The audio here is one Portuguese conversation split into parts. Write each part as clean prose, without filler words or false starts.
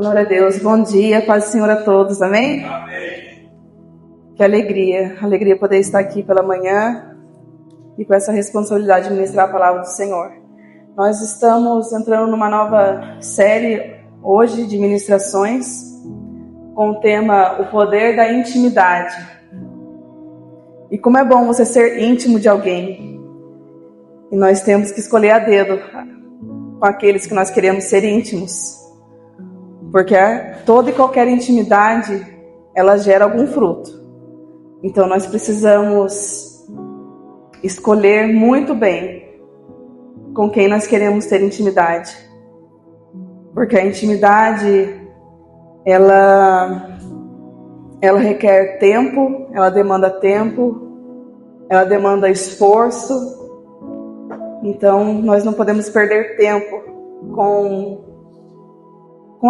Glória a Deus. Bom dia, paz do Senhor a todos, amém? Amém. Que alegria poder estar aqui pela manhã e com essa responsabilidade de ministrar a palavra do Senhor. Nós estamos entrando numa nova série hoje de ministrações com o tema O Poder da Intimidade. E como é bom você ser íntimo de alguém. E nós temos que escolher a dedo com aqueles que nós queremos ser íntimos. Porque toda e qualquer intimidade, ela gera algum fruto. Então nós precisamos escolher muito bem com quem nós queremos ter intimidade. Porque a intimidade, ela requer tempo, ela demanda esforço. Então nós não podemos perder tempo com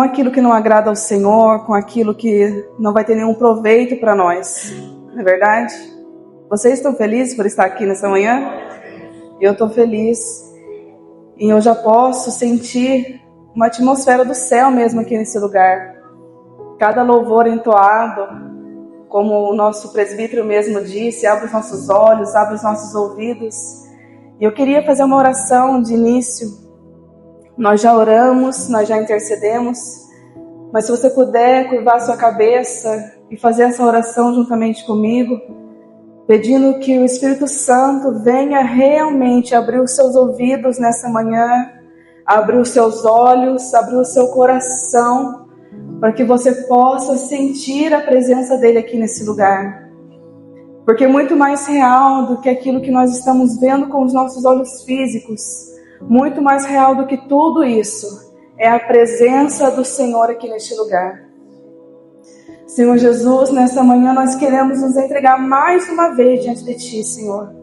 aquilo que não agrada ao Senhor, com aquilo que não vai ter nenhum proveito para nós. Não é verdade? Vocês estão felizes por estar aqui nessa manhã? Eu estou feliz. E eu já posso sentir uma atmosfera do céu mesmo aqui nesse lugar. Cada louvor entoado, como o nosso presbítero mesmo disse, abre os nossos olhos, abre os nossos ouvidos. E eu queria fazer uma oração de início. Nós já oramos, nós já intercedemos, mas se você puder curvar sua cabeça e fazer essa oração juntamente comigo, pedindo que o Espírito Santo venha realmente abrir os seus ouvidos nessa manhã, abrir os seus olhos, abrir o seu coração, para que você possa sentir a presença dele aqui nesse lugar. Porque é muito mais real do que aquilo que nós estamos vendo com os nossos olhos físicos. Muito mais real do que tudo isso é a presença do Senhor aqui neste lugar. Senhor Jesus, nessa manhã nós queremos nos entregar mais uma vez diante de Ti, Senhor.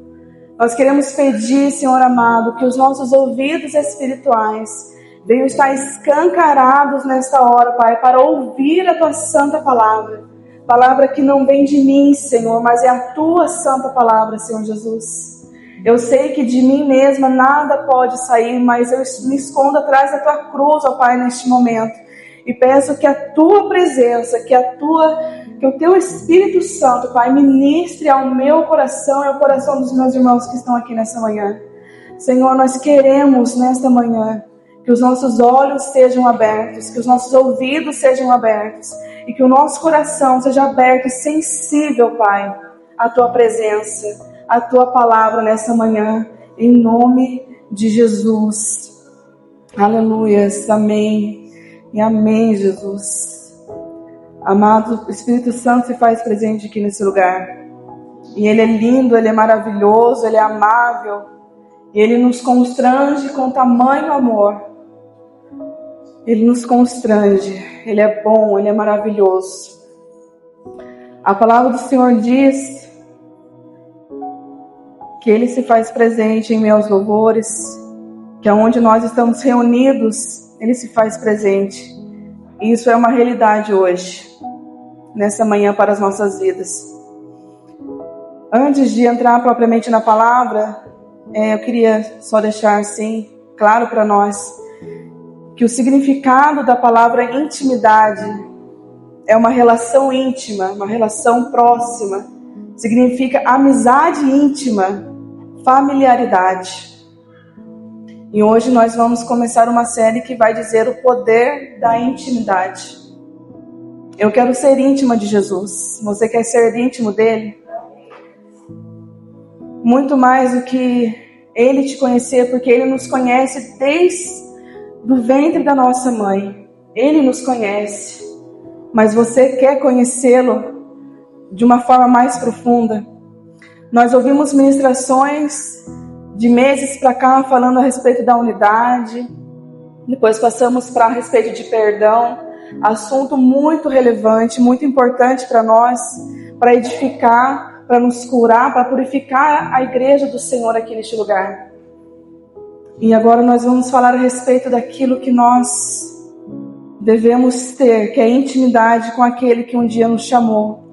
Nós queremos pedir, Senhor amado, que os nossos ouvidos espirituais venham estar escancarados nesta hora, Pai, para ouvir a Tua santa palavra. Palavra que não vem de mim, Senhor, mas é a Tua santa palavra, Senhor Jesus. Eu sei que de mim mesma nada pode sair, mas eu me escondo atrás da Tua cruz, ó Pai, neste momento. E peço que a Tua presença, que o Teu Espírito Santo, Pai, ministre ao meu coração e ao coração dos meus irmãos que estão aqui nessa manhã. Senhor, nós queremos nesta manhã que os nossos olhos sejam abertos, que os nossos ouvidos sejam abertos e que o nosso coração seja aberto e sensível, Pai, à Tua presença, a Tua palavra nessa manhã, em nome de Jesus. Aleluias, amém e amém, Jesus. Amado, o Espírito Santo se faz presente aqui nesse lugar. E Ele é lindo, Ele é maravilhoso, Ele é amável. E Ele nos constrange com tamanho amor. Ele nos constrange, Ele é bom, Ele é maravilhoso. A palavra do Senhor diz que Ele se faz presente em meus louvores, que aonde nós estamos reunidos, Ele se faz presente. E isso é uma realidade hoje, nessa manhã para as nossas vidas. Antes de entrar propriamente na palavra, eu queria só deixar assim claro para nós que o significado da palavra intimidade é uma relação íntima, uma relação próxima. Significa amizade íntima, familiaridade. E hoje nós vamos começar uma série que vai dizer o poder da intimidade. Eu quero ser íntima de Jesus. Você quer ser íntimo dele? Muito mais do que ele te conhecer, porque ele nos conhece desde o ventre da nossa mãe. Ele nos conhece. Mas você quer conhecê-lo de uma forma mais profunda? Nós ouvimos ministrações de meses para cá falando a respeito da unidade. Depois passamos para a respeito de perdão. Assunto muito relevante, muito importante para nós, para edificar, para nos curar, para purificar a igreja do Senhor aqui neste lugar. E agora nós vamos falar a respeito daquilo que nós devemos ter, que é a intimidade com aquele que um dia nos chamou,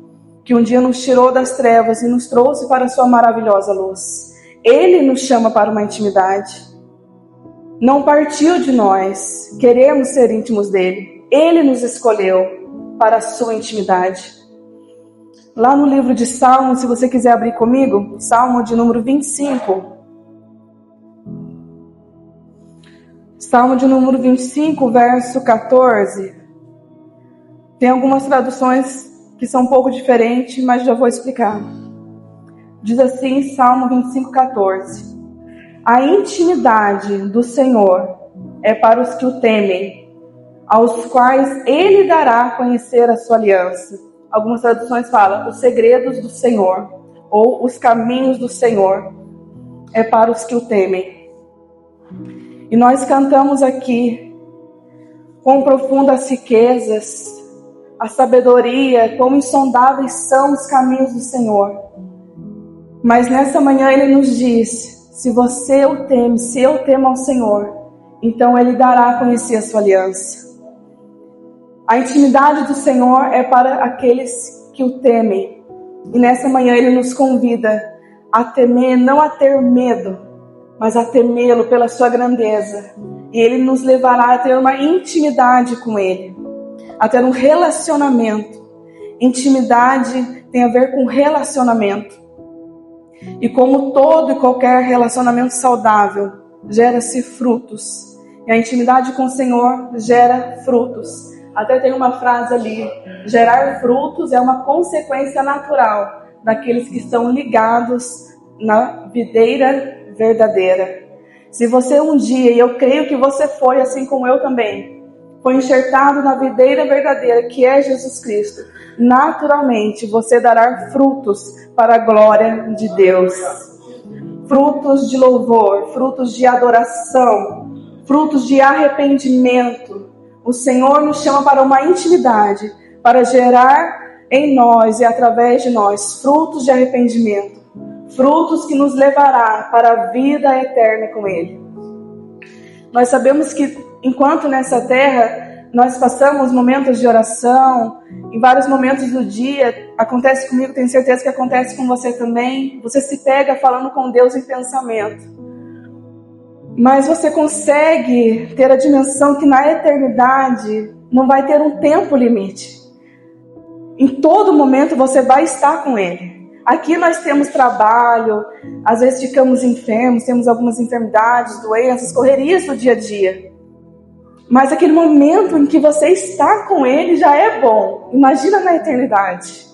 que um dia nos tirou das trevas e nos trouxe para a sua maravilhosa luz. Ele nos chama para uma intimidade. Não partiu de nós, queremos ser íntimos dele. Ele nos escolheu para a sua intimidade. Lá no livro de Salmos, se você quiser abrir comigo, Salmo de número 25. Salmo de número 25, verso 14. Tem algumas traduções que são um pouco diferentes, mas já vou explicar. Diz assim, Salmo 25, 14. A intimidade do Senhor é para os que o temem, aos quais Ele dará a conhecer a sua aliança. Algumas traduções falam, os segredos do Senhor, ou os caminhos do Senhor, é para os que o temem. E nós cantamos aqui, quão profundas riquezas, a sabedoria, quão insondáveis são os caminhos do Senhor. Mas nessa manhã Ele nos diz, se você o teme, se eu temo ao Senhor, então Ele dará a conhecer a sua aliança. A intimidade do Senhor é para aqueles que o temem. E nessa manhã Ele nos convida a temer, não a ter medo, mas a temê-lo pela sua grandeza. E Ele nos levará a ter uma intimidade com Ele, a ter um relacionamento. Intimidade tem a ver com relacionamento. E como todo e qualquer relacionamento saudável, gera-se frutos. E a intimidade com o Senhor gera frutos. Até tem uma frase ali, gerar frutos é uma consequência natural daqueles que estão ligados na videira verdadeira. Se você um dia, e eu creio que você foi, assim como eu também, foi enxertado na videira verdadeira, que é Jesus Cristo, naturalmente você dará frutos para a glória de Deus. Frutos de louvor, frutos de adoração, frutos de arrependimento. O Senhor nos chama para uma intimidade, para gerar em nós e através de nós frutos de arrependimento, frutos que nos levará para a vida eterna com Ele. Nós sabemos que enquanto nessa terra nós passamos momentos de oração, em vários momentos do dia, acontece comigo, tenho certeza que acontece com você também, você se pega falando com Deus em pensamento. Mas você consegue ter a dimensão que na eternidade não vai ter um tempo limite. Em todo momento você vai estar com Ele. Aqui nós temos trabalho, às vezes ficamos enfermos, temos algumas enfermidades, doenças, correrias do dia a dia. Mas aquele momento em que você está com Ele já é bom. Imagina na eternidade.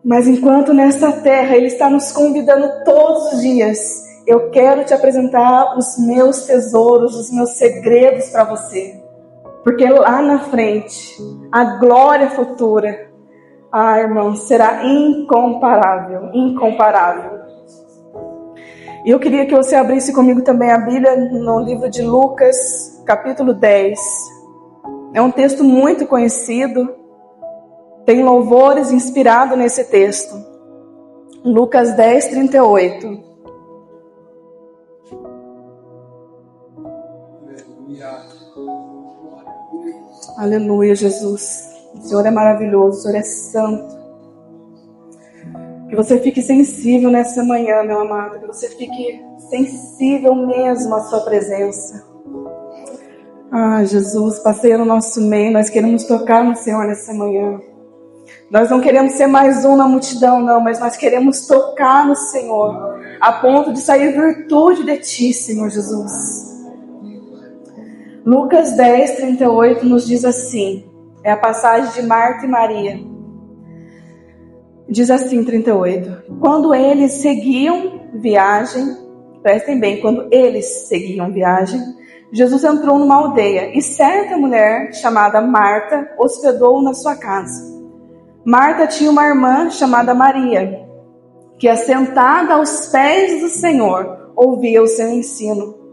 Mas enquanto nessa terra Ele está nos convidando todos os dias, eu quero te apresentar os meus tesouros, os meus segredos para você. Porque lá na frente, a glória futura, irmão, será incomparável, incomparável. E eu queria que você abrisse comigo também a Bíblia no livro de Lucas, capítulo 10. É um texto muito conhecido, tem louvores inspirados nesse texto. Lucas 10, 38. Aleluia, Jesus. O Senhor é maravilhoso, o Senhor é santo. Que você fique sensível nessa manhã, meu amado. Que você fique sensível mesmo à sua presença. Jesus, passeia no nosso meio. Nós queremos tocar no Senhor nessa manhã. Nós não queremos ser mais um na multidão, não. Mas nós queremos tocar no Senhor. A ponto de sair virtude de Ti, Senhor Jesus. Lucas 10, 38 nos diz assim. É a passagem de Marta e Maria. Diz assim, 38. Quando eles seguiam viagem, prestem bem, quando eles seguiam viagem, Jesus entrou numa aldeia e certa mulher chamada Marta hospedou-o na sua casa. Marta tinha uma irmã chamada Maria, que assentada aos pés do Senhor, ouvia o seu ensino.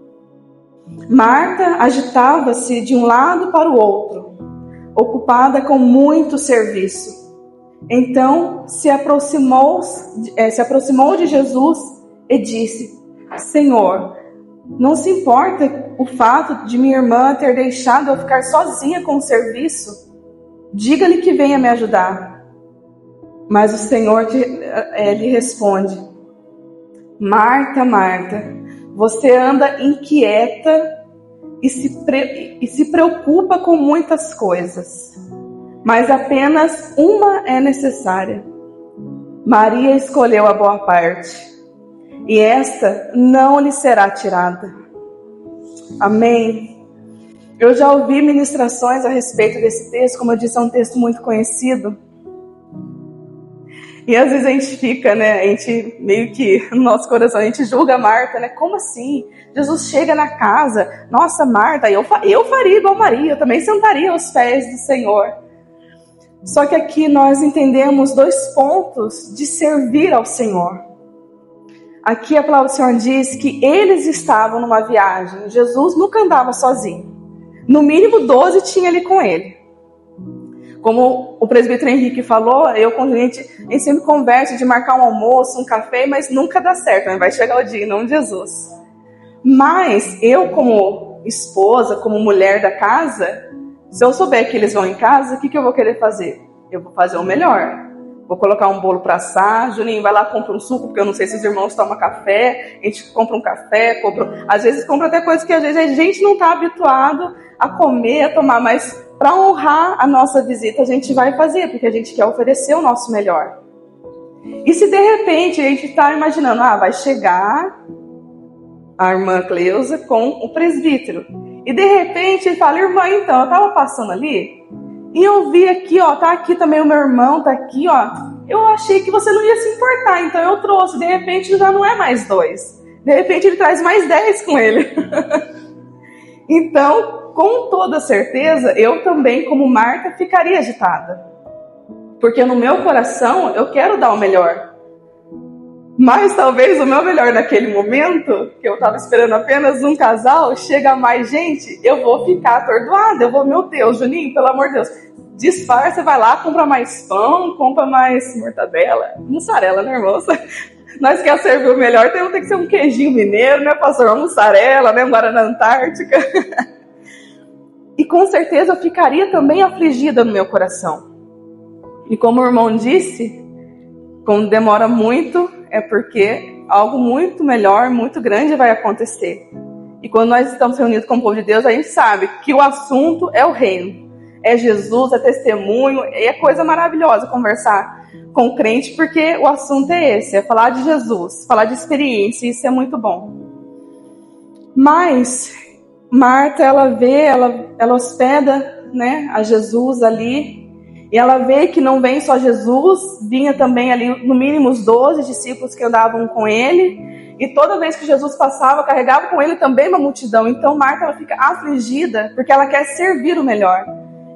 Marta agitava-se de um lado para o outro, ocupada com muito serviço. Então se aproximou de Jesus e disse: Senhor, não se importa o fato de minha irmã ter deixado eu ficar sozinha com o serviço? Diga-lhe que venha me ajudar. Mas o Senhor lhe responde: Marta, Marta, você anda inquieta e se preocupa com muitas coisas, mas apenas uma é necessária. Maria escolheu a boa parte, e esta não lhe será tirada. Amém? Eu já ouvi ministrações a respeito desse texto, como eu disse, é um texto muito conhecido. E às vezes a gente fica, né, a gente meio que, no nosso coração, a gente julga Marta, né, como assim? Jesus chega na casa, nossa, Marta, eu faria igual Maria, eu também sentaria aos pés do Senhor. Só que aqui nós entendemos 2 pontos de servir ao Senhor. Aqui a palavra do Senhor diz que eles estavam numa viagem, Jesus nunca andava sozinho. No mínimo 12 tinha ali com ele. Como o presbítero Henrique falou, eu com a gente sempre conversa de marcar um almoço, um café, mas nunca dá certo, né? Vai chegar o dia, em nome de Jesus. Mas eu, como esposa, como mulher da casa, se eu souber que eles vão em casa, o que eu vou querer fazer? Eu vou fazer o melhor. Vou colocar um bolo para assar, Juninho vai lá, compra um suco, porque eu não sei se os irmãos tomam café, a gente compra um café, às vezes compra até coisas que às vezes a gente não está habituado a comer, a tomar, mas para honrar a nossa visita a gente vai fazer, porque a gente quer oferecer o nosso melhor. E se de repente a gente está imaginando, vai chegar a irmã Cleusa com o presbítero, e de repente ele fala, irmã, então, eu estava passando ali, e eu vi aqui, tá aqui também o meu irmão, tá aqui, eu achei que você não ia se importar, então eu trouxe, de repente já não é mais 2, de repente ele traz mais 10 com ele. Então, com toda certeza, eu também, como Marta, ficaria agitada, porque no meu coração eu quero dar o melhor, mas talvez o meu melhor naquele momento, que eu estava esperando apenas um casal, chega mais gente, eu vou ficar atordoada, eu vou, meu Deus, Juninho, pelo amor de Deus, disfarça, vai lá, compra mais pão, compra mais mortadela, mussarela, né, irmão? Nós queremos servir o melhor, então tem que ser um queijinho mineiro, né, pastor? Uma mussarela, né, um Guaraná Antártica. E com certeza eu ficaria também afligida no meu coração. E como o irmão disse, quando demora muito, é porque algo muito melhor, muito grande vai acontecer. E quando nós estamos reunidos com o povo de Deus, a gente sabe que o assunto é o reino. É Jesus, é testemunho, é coisa maravilhosa conversar com o crente, porque o assunto é esse, é falar de Jesus, falar de experiência, isso é muito bom. Mas Marta, ela hospeda, né, a Jesus ali, e ela vê que não vem só Jesus, vinha também ali no mínimo os 12 discípulos que andavam com ele, e toda vez que Jesus passava, carregava com ele também uma multidão. Então Marta, ela fica afligida, porque ela quer servir o melhor.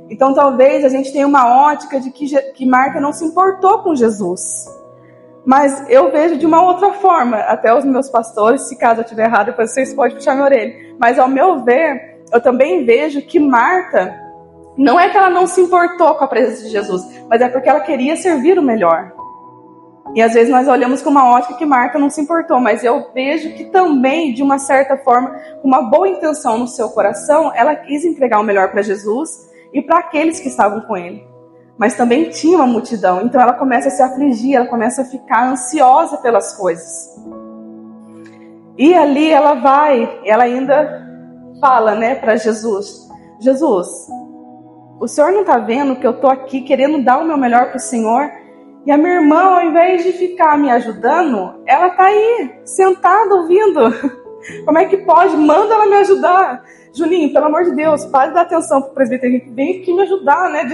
Então talvez a gente tenha uma ótica de que Marta não se importou com Jesus. Mas eu vejo de uma outra forma, até os meus pastores, se caso eu estiver errado, depois vocês podem puxar minha orelha. Mas ao meu ver, eu também vejo que Marta, não é que ela não se importou com a presença de Jesus, mas é porque ela queria servir o melhor. E às vezes nós olhamos com uma ótica que Marta não se importou, mas eu vejo que também, de uma certa forma, com uma boa intenção no seu coração, ela quis entregar o melhor para Jesus e para aqueles que estavam com ele. Mas também tinha uma multidão, então ela começa a se afligir, ela começa a ficar ansiosa pelas coisas. E ali ela ainda fala, né, para Jesus, Jesus, o Senhor não está vendo que eu estou aqui querendo dar o meu melhor para o Senhor? E a minha irmã, ao invés de ficar me ajudando, ela está aí, sentada, ouvindo. Como é que pode? Manda ela me ajudar. Juninho, pelo amor de Deus, pare de dar atenção pro presbítero, vem aqui me ajudar, né?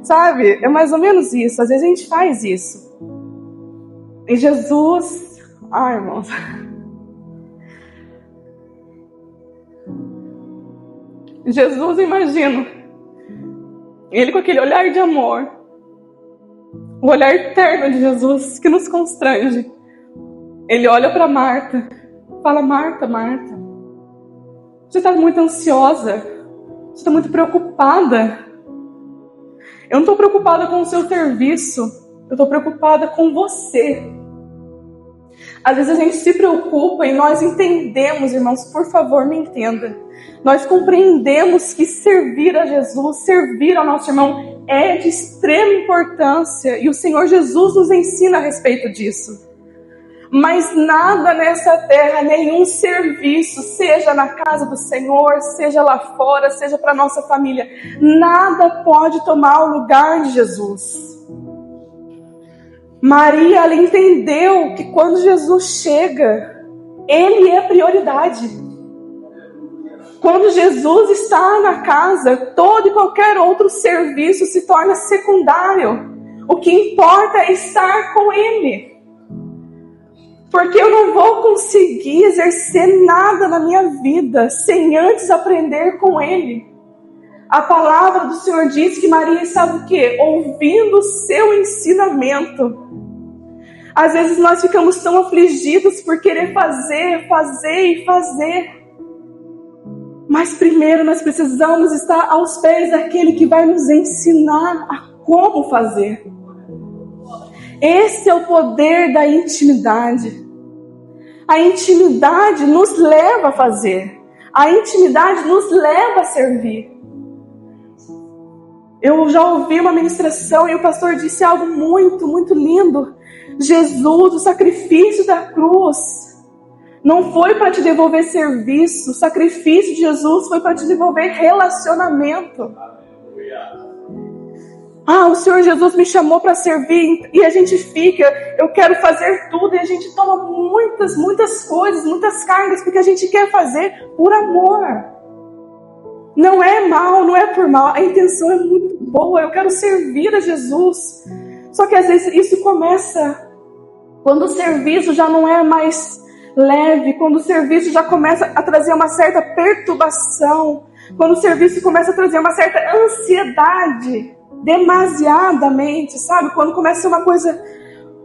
Sabe? É mais ou menos isso. Às vezes a gente faz isso. E Jesus... Ai, irmãos... Jesus, imagino, ele com aquele olhar de amor, o olhar eterno de Jesus que nos constrange. Ele olha para Marta, fala, Marta, Marta, você está muito ansiosa, você está muito preocupada. Eu não estou preocupada com o seu serviço, eu estou preocupada com você. Às vezes a gente se preocupa e nós entendemos, irmãos, por favor, me entenda. Nós compreendemos que servir a Jesus, servir ao nosso irmão é de extrema importância e o Senhor Jesus nos ensina a respeito disso. Mas nada nessa terra, nenhum serviço, seja na casa do Senhor, seja lá fora, seja para nossa família, nada pode tomar o lugar de Jesus. Maria, ela entendeu que quando Jesus chega, Ele é prioridade. Quando Jesus está na casa, todo e qualquer outro serviço se torna secundário. O que importa é estar com Ele. Porque eu não vou conseguir exercer nada na minha vida sem antes aprender com Ele. A palavra do Senhor diz que Maria estava o quê? Ouvindo o seu ensinamento. Às vezes nós ficamos tão afligidos por querer fazer. Mas primeiro nós precisamos estar aos pés daquele que vai nos ensinar a como fazer. Esse é o poder da intimidade. A intimidade nos leva a fazer. A intimidade nos leva a servir. Eu já ouvi uma ministração e o pastor disse algo muito, muito lindo. Jesus, o sacrifício da cruz, não foi para te devolver serviço. O sacrifício de Jesus foi para te devolver relacionamento. O Senhor Jesus me chamou para servir e a gente fica, eu quero fazer tudo, e a gente toma muitas coisas, muitas cargas, porque a gente quer fazer por amor. Não é mal, não é por mal, a intenção é muito boa, eu quero servir a Jesus. Só que às vezes isso começa quando o serviço já não é mais leve, quando o serviço já começa a trazer uma certa perturbação, quando o serviço começa a trazer uma certa ansiedade, demasiadamente, sabe? Quando começa a ser uma coisa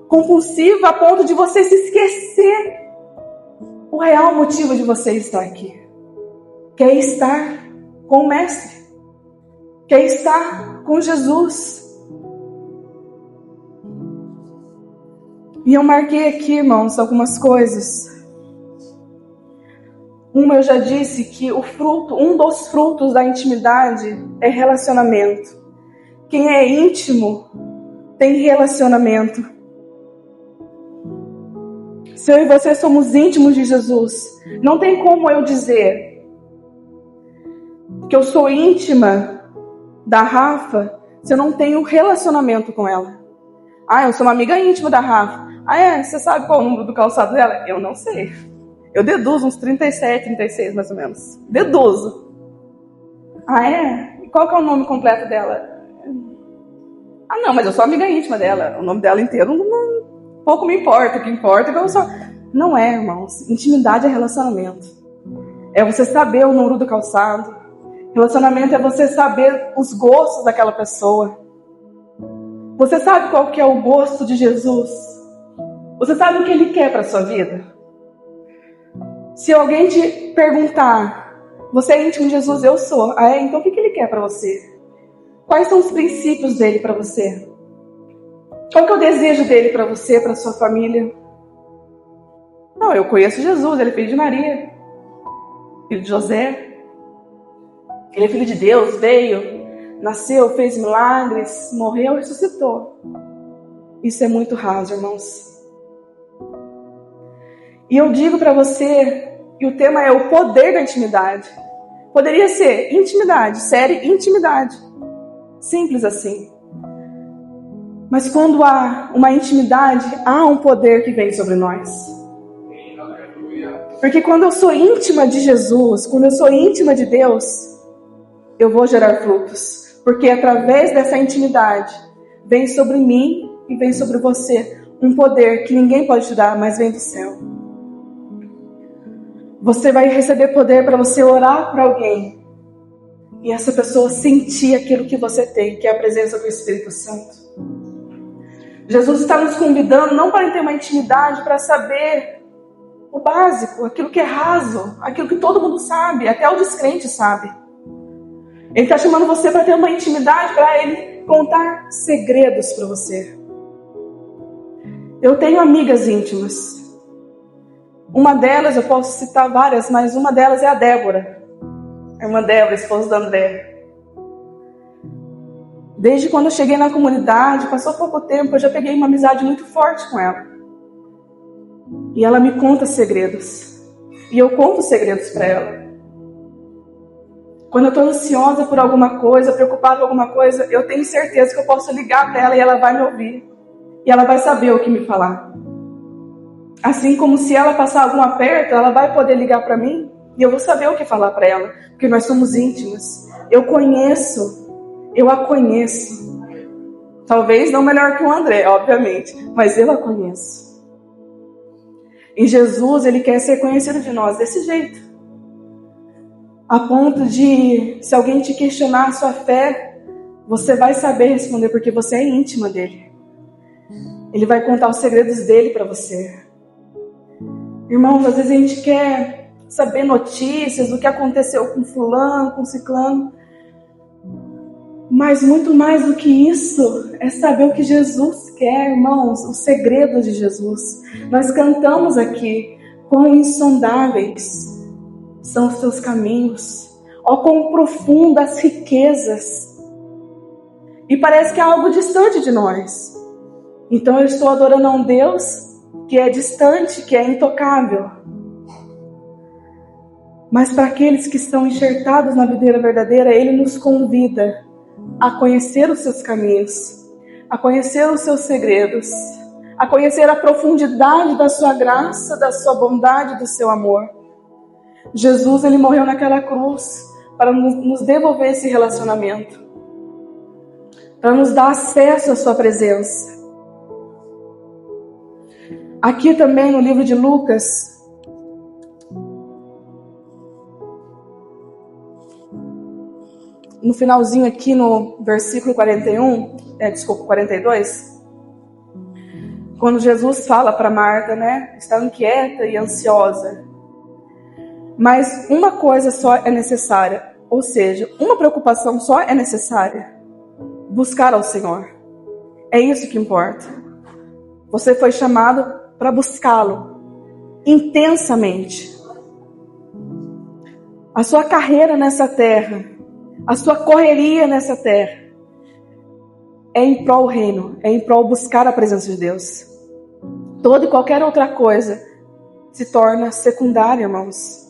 compulsiva a ponto de você se esquecer o real motivo de você estar aqui. Que é estar com o Mestre. Que é estar com Jesus. E eu marquei aqui, irmãos, algumas coisas. Eu já disse que um dos frutos da intimidade é relacionamento. Quem é íntimo tem relacionamento. Se eu e você somos íntimos de Jesus, não tem como eu dizer que eu sou íntima da Rafa se eu não tenho relacionamento com ela. Eu sou uma amiga íntima da Rafa. Você sabe qual é o número do calçado dela? Eu não sei. Eu deduzo uns 37, 36 mais ou menos. Deduzo. E qual que é o nome completo dela? Não, mas eu sou amiga íntima dela. O nome dela inteiro pouco me importa. O que importa é que eu sou... Não é, irmãos. Intimidade é relacionamento. É você saber o número do calçado. Relacionamento é você saber os gostos daquela pessoa. Você sabe qual que é o gosto de Jesus? Você sabe o que Ele quer para a sua vida? Se alguém te perguntar, você é íntimo de Jesus? Eu sou. Então o que Ele quer para você? Quais são os princípios dele para você? Qual que é o desejo dele para você, para sua família? Eu conheço Jesus, ele é filho de Maria, filho de José. Ele é filho de Deus, veio, nasceu, fez milagres, morreu e ressuscitou. Isso é muito raso, irmãos. E eu digo para você, e o tema é o poder da intimidade. Poderia ser intimidade, série intimidade. Simples assim. Mas quando há uma intimidade, há um poder que vem sobre nós. Porque quando eu sou íntima de Jesus, quando eu sou íntima de Deus, eu vou gerar frutos. Porque através dessa intimidade, vem sobre mim e vem sobre você um poder que ninguém pode te dar, mas vem do céu. Você vai receber poder para você orar por alguém e essa pessoa sentir aquilo que você tem, que é a presença do Espírito Santo. Jesus está nos convidando não para ter uma intimidade, para saber o básico, aquilo que é raso, aquilo que todo mundo sabe, até o descrente sabe. Ele está chamando você para ter uma intimidade, para Ele contar segredos para você. Eu tenho amigas íntimas. Uma delas, eu posso citar várias, mas uma delas é a Débora. A irmã Débora, esposa da André. Desde quando eu cheguei na comunidade, passou pouco tempo, eu já peguei uma amizade muito forte com ela. E ela me conta segredos. E eu conto segredos para ela. Quando eu estou ansiosa por alguma coisa, preocupada com alguma coisa, eu tenho certeza que eu posso ligar para ela e ela vai me ouvir. E ela vai saber o que me falar. Assim como se ela passar algum aperto, ela vai poder ligar para mim e eu vou saber o que falar para ela. Porque nós somos íntimas. Eu a conheço. Talvez não melhor que o André, obviamente, mas eu a conheço. E Jesus, Ele quer ser conhecido de nós desse jeito. A ponto de, se alguém te questionar a sua fé, você vai saber responder, porque você é íntima dele. Ele vai contar os segredos dele para você. Irmãos, às vezes a gente quer saber notícias do que aconteceu com fulano, com ciclano. Mas muito mais do que isso, é saber o que Jesus quer, irmãos, os segredos de Jesus. Nós cantamos aqui, quão insondáveis são os teus caminhos, ó quão profundas as riquezas. E parece que é algo distante de nós. Então eu estou adorando a um Deus que é distante, que é intocável. Mas para aqueles que estão enxertados na videira verdadeira, Ele nos convida a conhecer os seus caminhos, a conhecer os seus segredos, a conhecer a profundidade da sua graça, da sua bondade, do seu amor. Jesus, Ele morreu naquela cruz para nos devolver esse relacionamento, para nos dar acesso à sua presença. Aqui também no livro de Lucas, no finalzinho aqui no versículo 42, quando Jesus fala para Marta, está inquieta e ansiosa. Mas uma coisa só é necessária, ou seja, uma preocupação só é necessária: buscar ao Senhor. É isso que importa. Você foi chamado para buscá-lo intensamente. A sua carreira nessa terra, a sua correria nessa terra, é em prol do reino, é em prol buscar a presença de Deus. Toda e qualquer outra coisa se torna secundária, irmãos.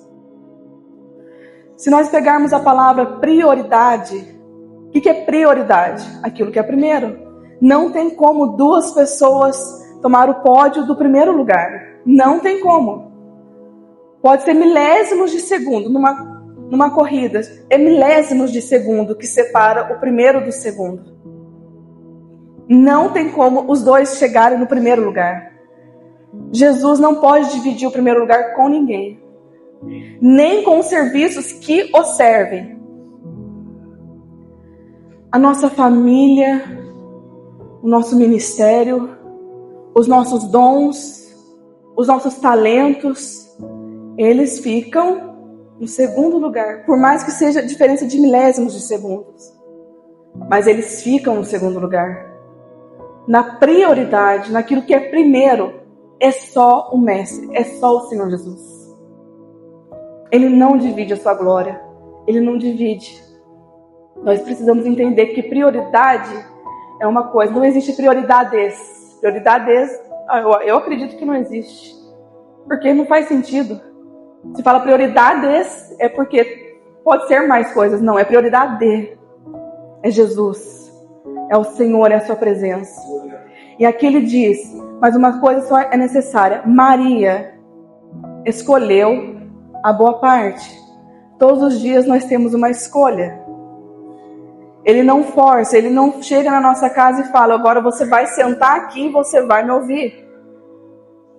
Se nós pegarmos a palavra prioridade, o que é prioridade? Aquilo que é primeiro. Não tem como duas pessoas tomar o pódio do primeiro lugar. Não tem como. Pode ser milésimos de segundo numa corrida. É milésimos de segundo que separa o primeiro do segundo. Não tem como os dois chegarem no primeiro lugar. Jesus não pode dividir o primeiro lugar com ninguém, nem com os serviços que o servem. A nossa família, o nosso ministério, os nossos dons, os nossos talentos, eles ficam no segundo lugar, por mais que seja diferença de milésimos de segundos, mas eles ficam no segundo lugar. Na prioridade, naquilo que é primeiro, é só o Mestre, é só o Senhor Jesus. Ele não divide a sua glória, Ele não divide. Nós precisamos entender que prioridade é uma coisa, não existe prioridades. Prioridades, eu acredito que não existe, porque não faz sentido. Se fala prioridades, é porque pode ser mais coisas. Não, é prioridade. É Jesus, é o Senhor, é a sua presença. E aqui ele diz, mas uma coisa só é necessária. Maria escolheu a boa parte. Todos os dias nós temos uma escolha. Ele não força, ele não chega na nossa casa e fala, agora você vai sentar aqui e você vai me ouvir.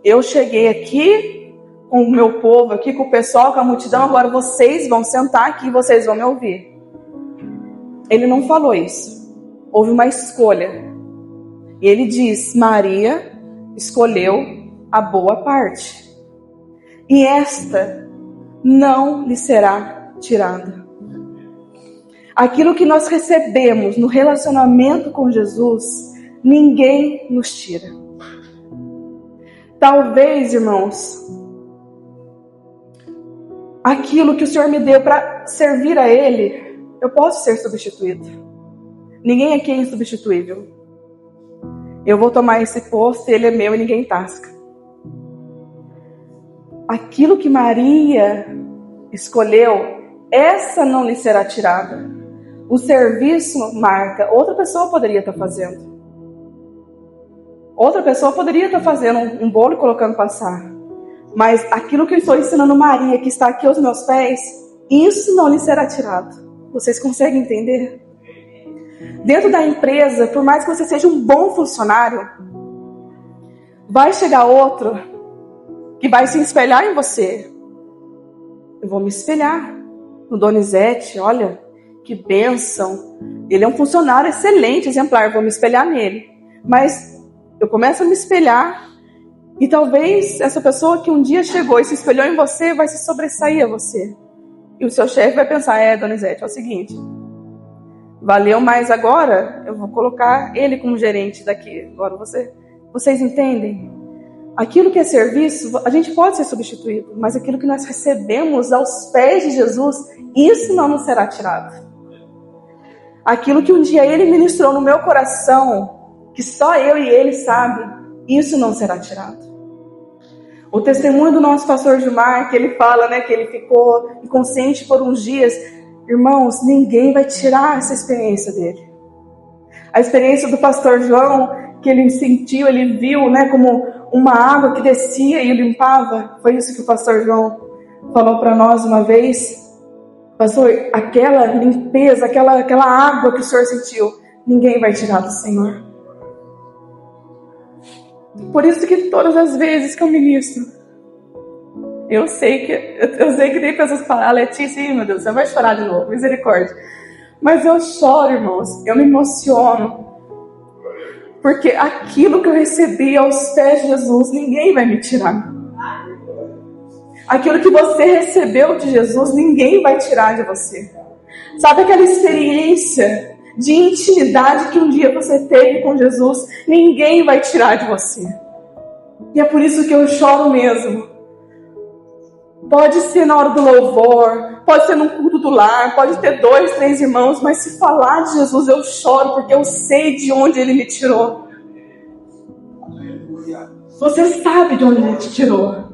Eu cheguei aqui com o meu povo, aqui com o pessoal, com a multidão, agora vocês vão sentar aqui e vocês vão me ouvir. Ele não falou isso. Houve uma escolha. E ele diz, Maria escolheu a boa parte. E esta não lhe será tirada. Aquilo que nós recebemos no relacionamento com Jesus, ninguém nos tira. Talvez, irmãos, aquilo que o Senhor me deu para servir a Ele, eu posso ser substituído. Ninguém aqui é insubstituível. Eu vou tomar esse posto, ele é meu e ninguém tasca. aquilo que Maria escolheu, essa não lhe será tirada. O serviço, Marta, outra pessoa poderia estar fazendo. Outra pessoa poderia estar fazendo um bolo e colocando passar. Mas aquilo que eu estou ensinando Maria, que está aqui aos meus pés, isso não lhe será tirado. Vocês conseguem entender? Dentro da empresa, por mais que você seja um bom funcionário, vai chegar outro que vai se espelhar em você. Eu vou me espelhar no Donizete, olha, que bênção. Ele é um funcionário excelente, exemplar, vou me espelhar nele. Mas eu começo a me espelhar e talvez essa pessoa que um dia chegou e se espelhou em você vai se sobressair a você. E o seu chefe vai pensar, Donizete, é o seguinte, valeu mais agora, eu vou colocar ele como gerente daqui. Agora vocês entendem? Aquilo que é serviço, a gente pode ser substituído, mas aquilo que nós recebemos aos pés de Jesus, isso não nos será tirado. Aquilo que um dia Ele ministrou no meu coração, que só eu e Ele sabem, isso não será tirado. O testemunho do nosso pastor Gilmar, que ele fala, que ele ficou inconsciente por uns dias. Irmãos, ninguém vai tirar essa experiência dele. A experiência do pastor João, que ele sentiu, ele viu, como uma água que descia e limpava. Foi isso que o pastor João falou para nós uma vez. Pastor, aquela limpeza, aquela água que o Senhor sentiu, ninguém vai tirar do Senhor. Por isso que todas as vezes que eu ministro, eu sei que tem pessoas que falam, Letícia, meu Deus, você vai chorar de novo, misericórdia. Mas eu choro, irmãos, eu me emociono. Porque aquilo que eu recebi aos pés de Jesus, ninguém vai me tirar. Aquilo que você recebeu de Jesus, ninguém vai tirar de você. Sabe aquela experiência de intimidade que um dia você teve com Jesus, ninguém vai tirar de você. E é por isso que eu choro mesmo. Pode ser na hora do louvor, pode ser num culto do lar, pode ter 2, 3 irmãos, mas se falar de Jesus eu choro, porque eu sei de onde Ele me tirou. Você sabe de onde Ele te tirou.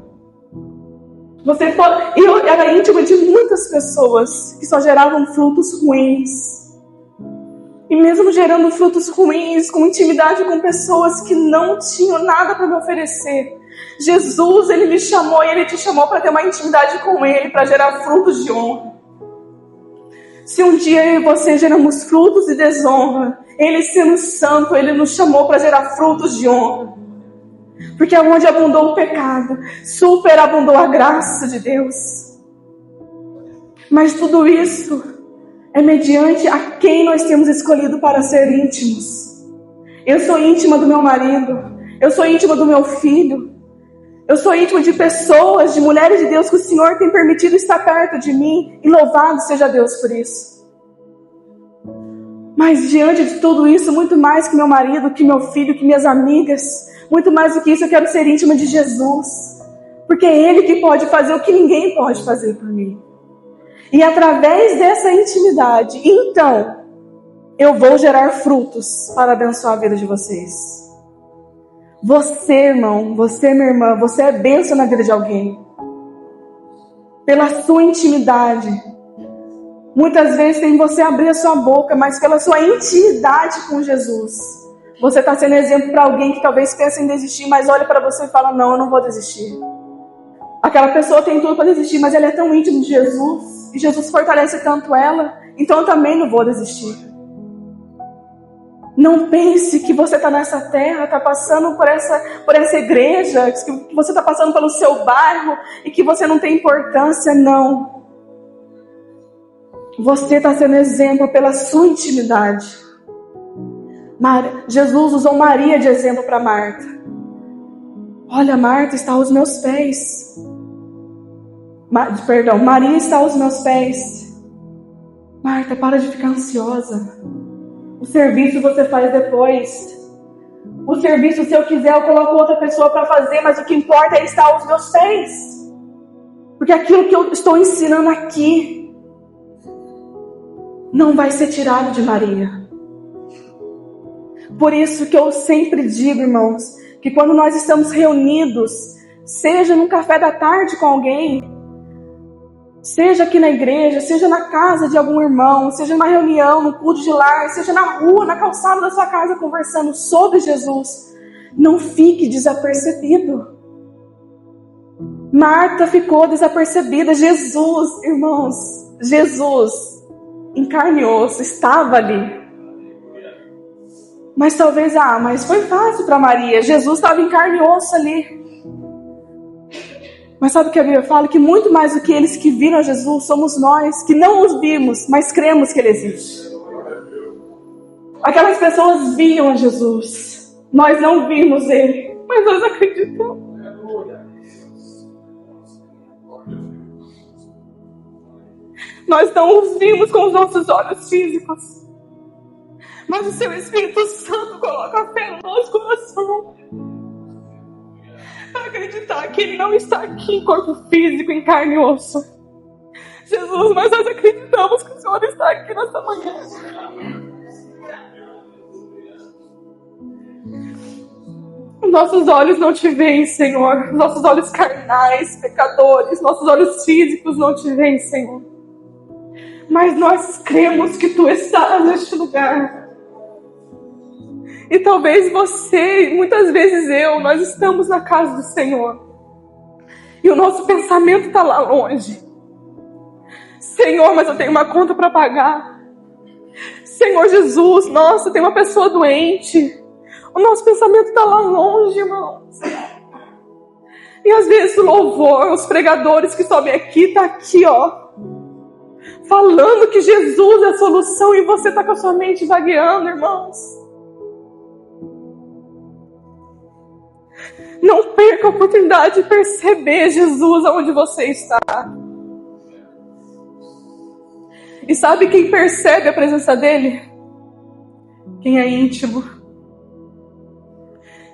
Eu era íntima de muitas pessoas que só geravam frutos ruins. E mesmo gerando frutos ruins, com intimidade com pessoas que não tinham nada para me oferecer, Jesus, Ele me chamou e Ele te chamou para ter uma intimidade com Ele, para gerar frutos de honra. Se um dia eu e você geramos frutos de desonra, Ele sendo santo, Ele nos chamou para gerar frutos de honra. Porque onde abundou o pecado, superabundou a graça de Deus. Mas tudo isso é mediante a quem nós temos escolhido para ser íntimos. Eu sou íntima do meu marido, eu sou íntima do meu filho, eu sou íntima de pessoas, de mulheres de Deus que o Senhor tem permitido estar perto de mim, e louvado seja Deus por isso. Mas diante de tudo isso, muito mais que meu marido, que meu filho, que minhas amigas, muito mais do que isso, eu quero ser íntima de Jesus, porque é Ele que pode fazer o que ninguém pode fazer por mim. E através dessa intimidade, então, eu vou gerar frutos para abençoar a vida de vocês. Você, irmão, você, minha irmã, você é bênção na vida de alguém. Pela sua intimidade. Muitas vezes tem você abrir a sua boca, mas pela sua intimidade com Jesus, você está sendo exemplo para alguém que talvez pense em desistir, mas olha para você e fala, não, eu não vou desistir. Aquela pessoa tem tudo para desistir, mas ela é tão íntima de Jesus, e Jesus fortalece tanto ela, então eu também não vou desistir. Não pense que você está nessa terra, está passando por essa igreja, que você está passando pelo seu bairro e que você não tem importância, não. Você está sendo exemplo pela sua intimidade. Jesus usou Maria de exemplo para Marta. Olha, Marta está aos meus pés. Maria está aos meus pés. Marta, para de ficar ansiosa. O serviço você faz depois. O serviço, se eu quiser, eu coloco outra pessoa para fazer, mas o que importa é estar aos meus pés. Porque aquilo que eu estou ensinando aqui não vai ser tirado de Maria. Por isso que eu sempre digo, irmãos, que quando nós estamos reunidos Seja num café da tarde com alguém, seja aqui na igreja, seja na casa de algum irmão, seja numa reunião, no culto de lar, seja na rua, na calçada da sua casa conversando sobre Jesus. Não fique desapercebido. Marta ficou desapercebida. Jesus, irmãos, Jesus, em carne e osso, estava ali. Mas talvez, mas foi fácil para Maria. Jesus estava em carne e osso ali. Mas sabe o que a Bíblia fala? Que muito mais do que eles que viram a Jesus, somos nós que não os vimos, mas cremos que Ele existe. Aquelas pessoas viam a Jesus. Nós não vimos Ele, mas nós acreditamos. Nós não os vimos com os nossos olhos físicos, mas o Seu Espírito Santo coloca a fé no nosso coração para acreditar que Ele não está aqui em corpo físico, em carne e osso. Jesus, mas nós acreditamos que o Senhor está aqui nessa manhã. Nossos olhos não te veem, Senhor. Nossos olhos carnais, pecadores, nossos olhos físicos não te veem, Senhor. Mas nós cremos que Tu estás neste lugar. E talvez você, e muitas vezes nós estamos na casa do Senhor. E o nosso pensamento está lá longe. Senhor, mas eu tenho uma conta para pagar. Senhor Jesus, nossa, tem uma pessoa doente. O nosso pensamento está lá longe, irmãos. E às vezes o louvor, os pregadores que sobem aqui, tá aqui, ó, falando que Jesus é a solução e você está com a sua mente vagueando, irmãos. Não perca a oportunidade de perceber Jesus aonde você está. E sabe quem percebe a presença dele? Quem é íntimo.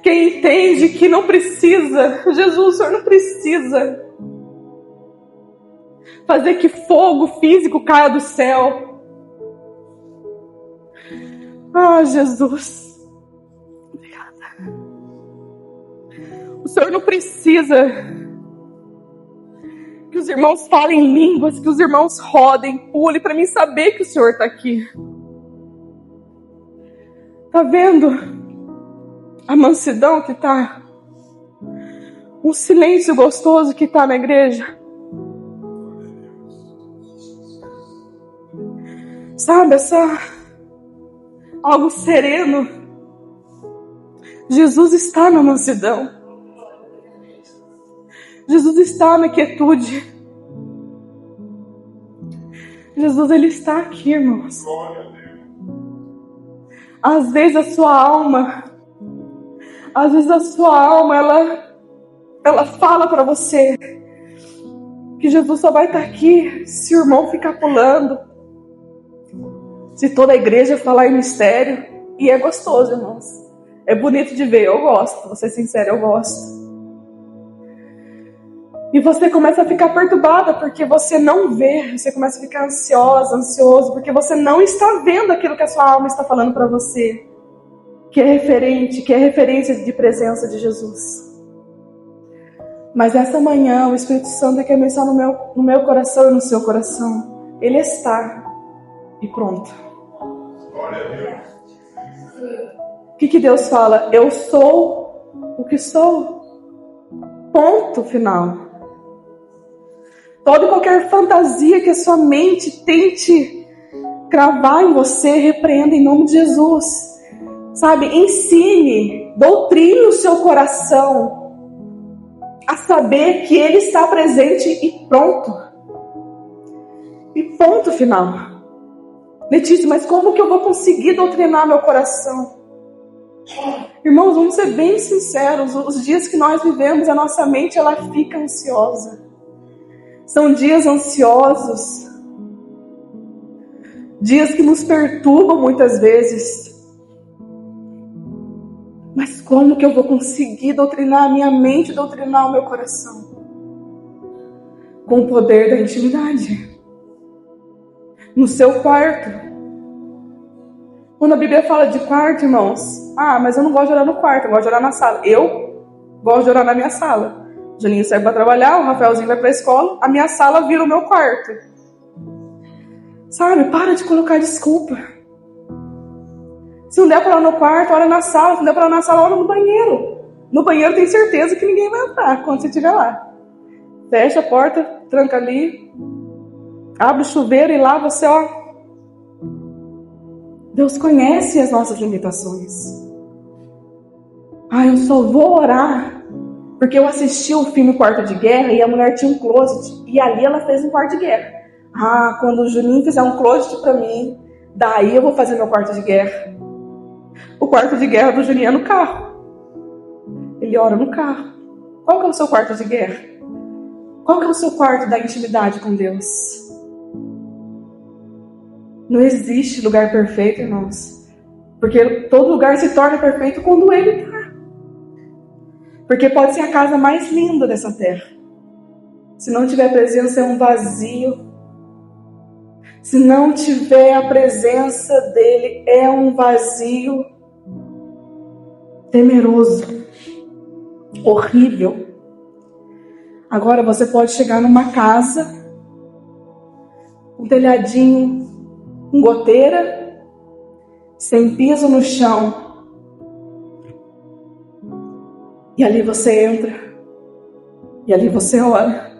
Quem entende que não precisa, Jesus, o Senhor não precisa fazer que fogo físico caia do céu. Jesus. Obrigada. O Senhor não precisa que os irmãos falem línguas, que os irmãos rodem, pulem, para mim saber que o Senhor está aqui. Tá vendo a mansidão que tá? Um silêncio gostoso que tá na igreja? Sabe, algo sereno. Jesus está na mansidão. Jesus está na quietude. Jesus, Ele está aqui, irmãos. Às vezes a sua alma, ela fala para você que Jesus só vai estar aqui se o irmão ficar pulando, se toda a igreja falar em mistério. E é gostoso, irmãos. É bonito de ver, eu gosto. Vou ser sincera, eu gosto. E você começa a ficar perturbada porque você não vê. Você começa a ficar ansioso, porque você não está vendo aquilo que a sua alma está falando para você, que é referência de presença de Jesus. Mas essa manhã o Espírito Santo quer pensar no meu coração e no seu coração. Ele está e pronto. O que Deus fala? Eu sou o que sou. Ponto final. Toda e qualquer fantasia que a sua mente tente cravar em você, repreenda em nome de Jesus. Sabe, ensine, doutrine o seu coração a saber que Ele está presente e pronto. E ponto final. Letícia, mas como que eu vou conseguir doutrinar meu coração? Irmãos, vamos ser bem sinceros. Os dias que nós vivemos, a nossa mente ela fica ansiosa. São dias ansiosos. Dias que nos perturbam muitas vezes. Mas como que eu vou conseguir doutrinar a minha mente, doutrinar o meu coração? Com o poder da intimidade. No seu quarto. Quando a Bíblia fala de quarto, irmãos, mas eu não gosto de orar no quarto, eu gosto de orar na sala. Eu gosto de orar na minha sala. Juninho sai para trabalhar, o Rafaelzinho vai para a escola, a minha sala vira o meu quarto. Sabe, para de colocar desculpa. Se não der para ir no quarto, olha na sala. Se não der para ir na sala, olha no banheiro. No banheiro tem certeza que ninguém vai entrar quando você estiver lá. Fecha a porta, tranca ali, abre o chuveiro e lá você, Deus conhece as nossas limitações. Eu só vou orar porque eu assisti o filme Quarto de Guerra e a mulher tinha um closet e ali ela fez um quarto de guerra. Quando o Juninho fizer um closet pra mim, daí eu vou fazer meu quarto de guerra. O quarto de guerra do Juninho é no carro. Ele ora no carro. Qual que é o seu quarto de guerra? Qual que é o seu quarto da intimidade com Deus? Não existe lugar perfeito, irmãos. Porque todo lugar se torna perfeito quando Ele está. Porque pode ser a casa mais linda dessa terra. Se não tiver presença, é um vazio. Se não tiver a presença dEle, é um vazio temeroso, horrível. Agora você pode chegar numa casa, um telhadinho, com goteira, sem piso no chão. E ali você entra. E ali você ora.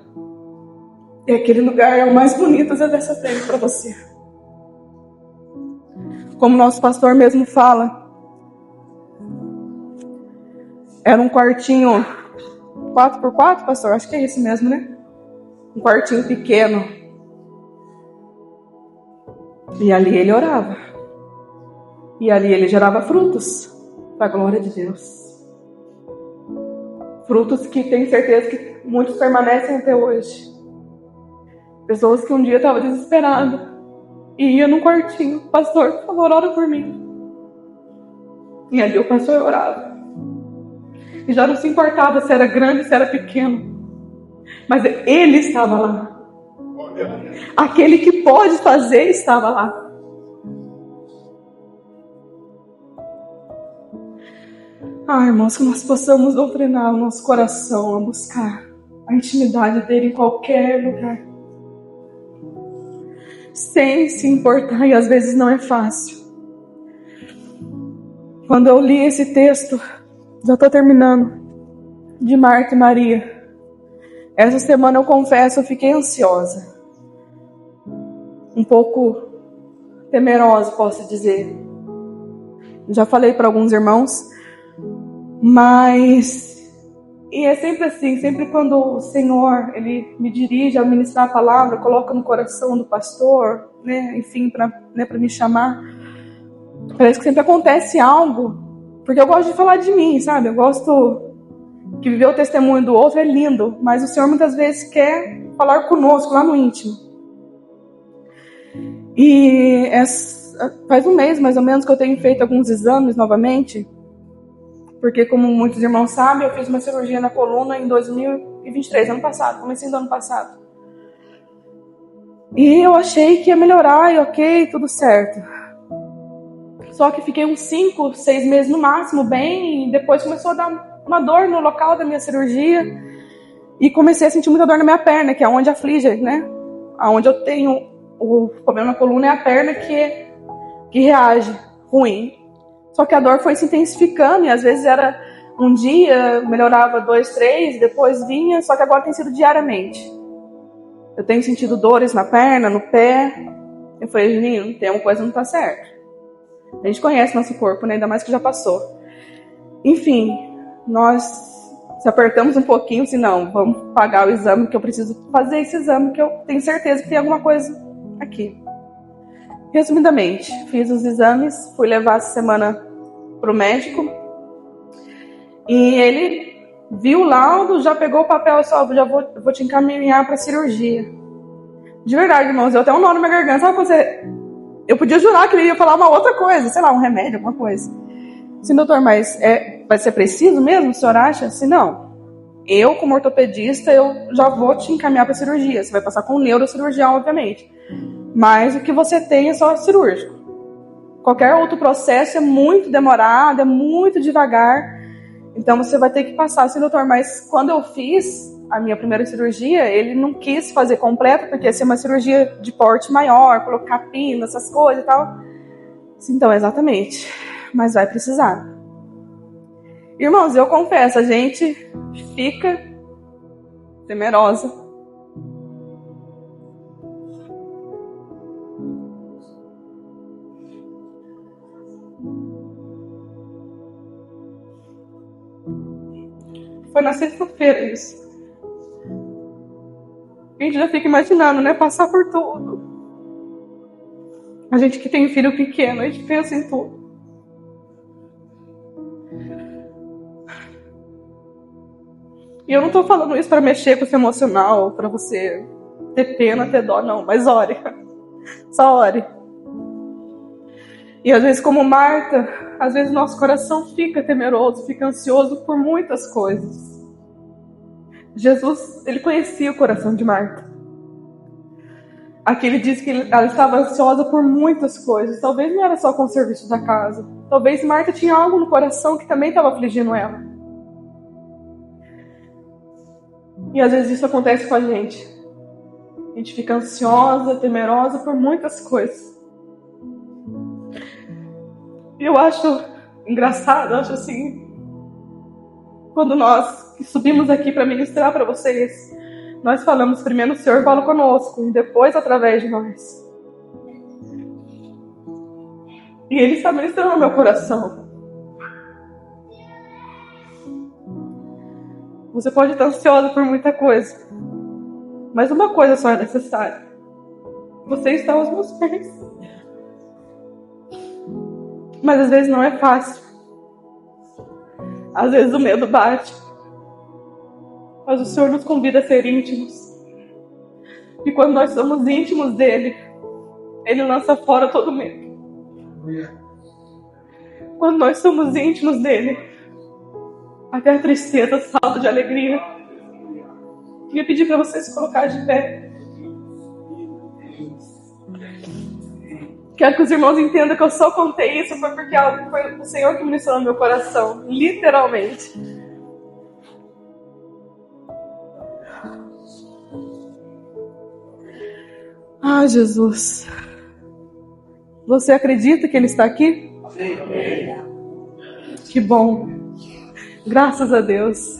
E aquele lugar é o mais bonito dessa terra para você. Como nosso pastor mesmo fala, era um quartinho 4x4, pastor? Acho que é isso mesmo, né? Um quartinho pequeno. E ali ele orava. E ali ele gerava frutos para a glória de Deus. Frutos que tenho certeza que muitos permanecem até hoje. Pessoas que um dia estavam desesperadas e ia num quartinho. Pastor, por favor, ora por mim. E ali o pastor orava. E já não se importava se era grande, se era pequeno. Mas ele estava lá. Aquele que pode fazer estava lá. Irmãos, que nós possamos doutrinar o nosso coração a buscar a intimidade dele em qualquer lugar. Sem se importar, e às vezes não é fácil. Quando eu li esse texto, já estou terminando, de Marta e Maria, essa semana eu confesso, eu fiquei ansiosa. Um pouco temerosa, posso dizer. Já falei para alguns irmãos, mas... E é sempre assim, sempre quando o Senhor, Ele me dirige a ministrar a palavra, coloca no coração do pastor, né, enfim, para me chamar, parece que sempre acontece algo, porque eu gosto de falar de mim, sabe? Eu gosto que viver o testemunho do outro é lindo, mas o Senhor muitas vezes quer falar conosco lá no íntimo. E faz um mês mais ou menos que eu tenho feito alguns exames novamente, porque como muitos irmãos sabem, eu fiz uma cirurgia na coluna em 2023, ano passado, comecei do ano passado. E eu achei que ia melhorar, e ok, tudo certo. Só que fiquei uns 5, 6 meses no máximo bem, e depois começou a dar uma dor no local da minha cirurgia, e comecei a sentir muita dor na minha perna, que é onde aflige, né? Onde eu tenho o problema na coluna é a perna que reage ruim. Só que a dor foi se intensificando, e às vezes era um dia, melhorava 2, 3, depois vinha, só que agora tem sido diariamente. Eu tenho sentido dores na perna, no pé. Eu falei, Juninho, tem uma coisa que não está certa. A gente conhece nosso corpo, né? Ainda mais que já passou. Enfim, nós se apertamos um pouquinho, assim, não, vamos pagar o exame, que eu preciso fazer esse exame, que eu tenho certeza que tem alguma coisa aqui. Resumidamente, fiz os exames, fui levar essa semana pro médico, e ele viu o laudo, já pegou o papel e só, vou te encaminhar para cirurgia. De verdade, irmãos, eu até um nó na minha garganta. Sabe quando você... Eu podia jurar que ele ia falar uma outra coisa, sei lá, um remédio, alguma coisa. Sim, doutor, mas vai ser preciso mesmo? O senhor acha? Se não, eu como ortopedista, eu já vou te encaminhar para cirurgia. Você vai passar com um neurocirurgião, obviamente. Mas o que você tem é só cirúrgico. Qualquer outro processo é muito demorado, é muito devagar. Então você vai ter que passar, assim, doutor. Mas quando eu fiz a minha primeira cirurgia, ele não quis fazer completa, porque ia ser uma cirurgia de porte maior, colocar pino, essas coisas e tal. Então, exatamente. Mas vai precisar. Irmãos, eu confesso, a gente fica temerosa. Foi na sexta-feira isso. A gente já fica imaginando, né? Passar por tudo. A gente que tem filho pequeno, a gente pensa em tudo. E eu não tô falando isso pra mexer com o seu emocional, pra você ter pena, ter dó, não. Mas ore. Só ore. E às vezes, como Marta, às vezes nosso coração fica temeroso, fica ansioso por muitas coisas. Jesus, ele conhecia o coração de Marta. Aqui ele diz que ela estava ansiosa por muitas coisas. Talvez não era só com o serviço da casa. Talvez Marta tinha algo no coração que também estava afligindo ela. E às vezes isso acontece com a gente. A gente fica ansiosa, temerosa por muitas coisas. E eu acho engraçado, eu acho assim, quando nós que subimos aqui para ministrar para vocês, nós falamos primeiro, o Senhor fala conosco, e depois através de nós. E Ele está ministrando no meu coração. Você pode estar ansiosa por muita coisa, mas uma coisa só é necessária. Você está aos meus pés. Mas às vezes não é fácil. Às vezes o medo bate. Mas o Senhor nos convida a ser íntimos. E quando nós somos íntimos dEle, Ele lança fora todo medo. Quando nós somos íntimos dEle, até a tristeza salta de alegria. Queria pedir para você se colocar de pé. Quero que os irmãos entendam que eu só contei isso porque foi o Senhor que ministrou no meu coração. Literalmente. Ah, Jesus. Você acredita que Ele está aqui? Que bom. Graças a Deus.